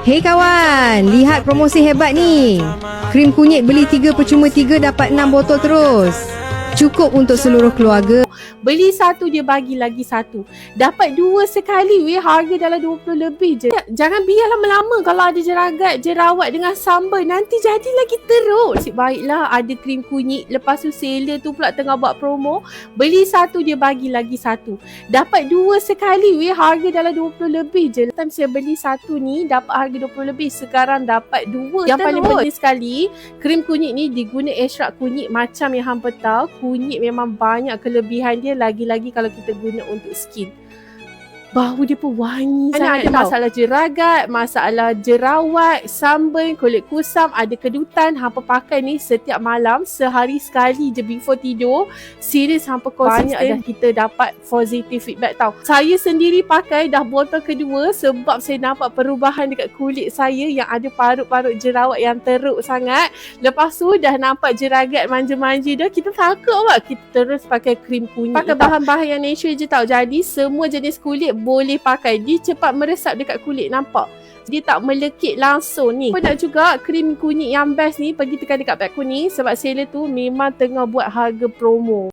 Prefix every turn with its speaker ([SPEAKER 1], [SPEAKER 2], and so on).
[SPEAKER 1] Hei kawan, lihat promosi hebat ni. Krim kunyit beli 3 percuma 3 dapat 6 botol terus. Cukup untuk seluruh keluarga.
[SPEAKER 2] Beli satu dia bagi lagi satu. Dapat 2 sekali weh, harga dalam 20 lebih je. Jangan biar lama-lama kalau ada jeragat, jerawat dengan sambal, nanti jadi lagi teruk. Baiklah ada krim kunyit, lepas tu seller tu pula tengah buat promo. Beli satu dia bagi lagi satu. Dapat 2 sekali weh, harga dalam 20 lebih je. Time saya beli satu ni dapat harga 20 lebih, sekarang dapat 2. Yang paling penting sekali, krim kunyit ni diguna ekstrak kunyit macam yang hampa tahu. Kunyit memang banyak kelebihan dia, lagi-lagi kalau kita guna untuk skin. Bau dia pun wangi sangat. Ada masalah jeragat, masalah jerawat, sunburn, kulit kusam, ada kedutan. Hampa pakai ni setiap malam, sehari sekali je before tidur. Serius hampa konsisten. Banyak dah kita dapat positive feedback tau. Saya sendiri pakai dah botol kedua sebab saya nampak perubahan dekat kulit saya yang ada parut-parut jerawat yang teruk sangat. Lepas tu dah nampak jeragat manja-manja dah. Kita takut lah. Kita terus pakai krim kunyit. Pakai bahan-bahan yang natural je tau. Jadi semua jenis kulit boleh pakai. Dia cepat meresap dekat kulit, nampak? Dia tak melekit langsung ni. Apa nak juga krim kunyit yang best ni, pergi tekan dekat beg kuning sebab seller tu memang tengah buat harga promo.